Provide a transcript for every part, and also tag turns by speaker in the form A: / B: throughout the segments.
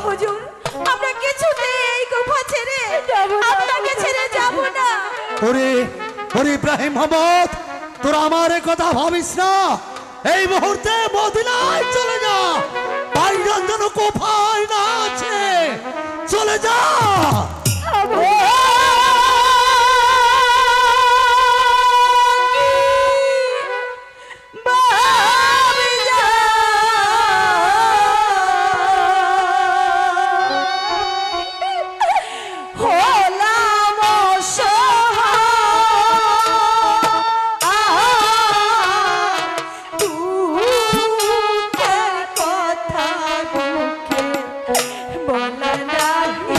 A: হুজুর, আমরা কিছুতেই এই গুফা ছেড়ে আপনাকে ছেড়ে যাব না।
B: ওরে ওরে ইব্রাহিম মোহাম্মদ, তোরা আমার এ কথা ভাবিস না। এই মুহূর্তে মদিনায় চলে যা, ভাইজান যেন কোথায় না আছে। চলে যা।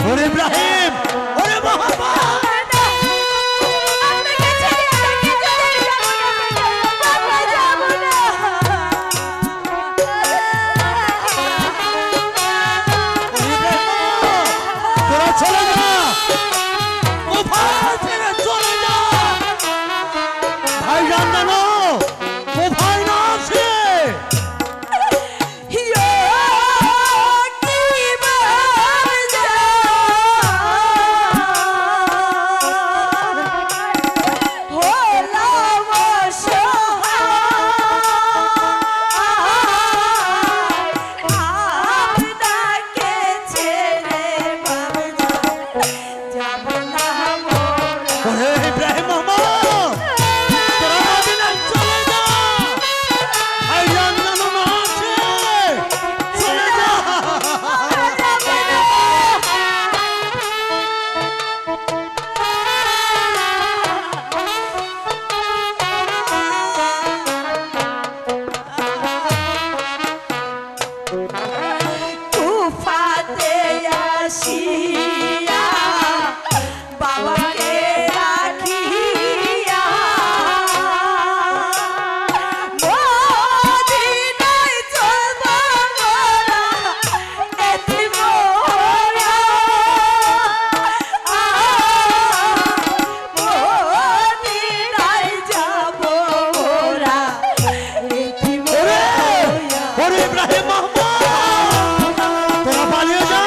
B: ওরে ইব্রাহিম, ওরে মোহাম্মদ, তোরা চলে যা, কোথায় থেকে চলে যা। ভাইজান যেন কোথায় না আছে। ইব্রাহিম মোহাম্মদ, তোরা পালিয়ে যা।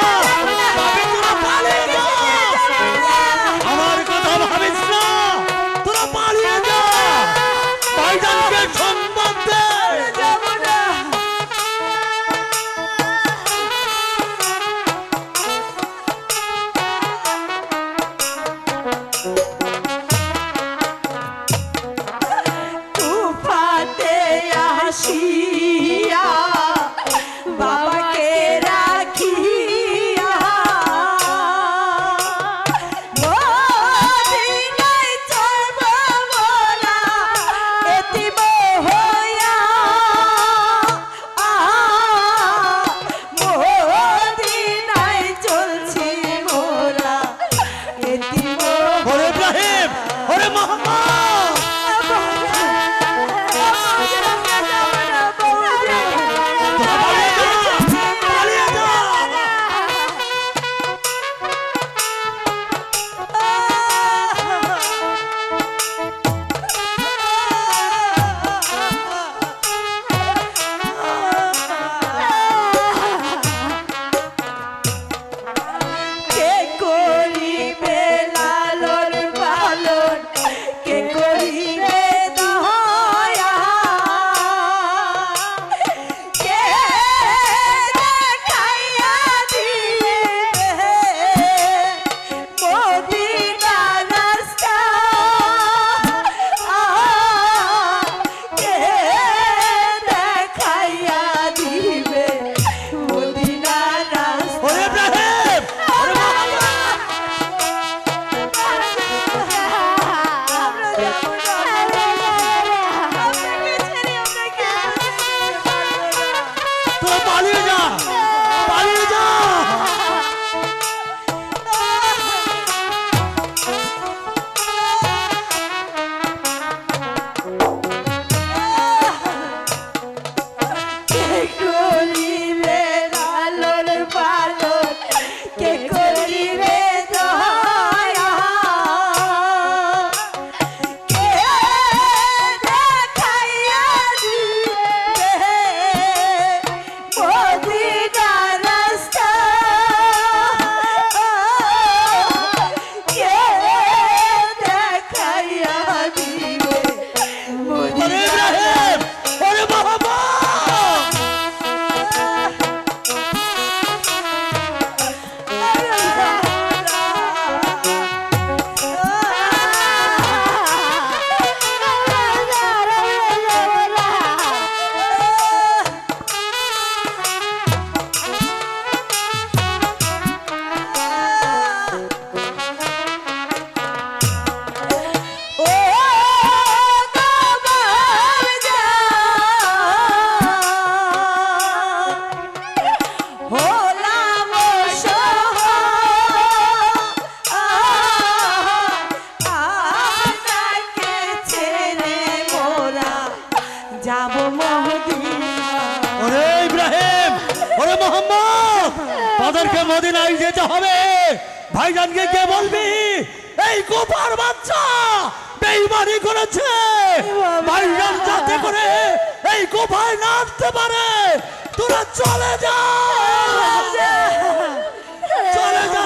B: তাদেরকে মদিনায় যেতে হবে। ভাইজানকে কে বলবি এই কোপার বাচ্চা বেঈমানি করেছে, ভাইজান যাতে করে এই কোপায় না আসতে পারে। তোরা চলে যা, চলে যা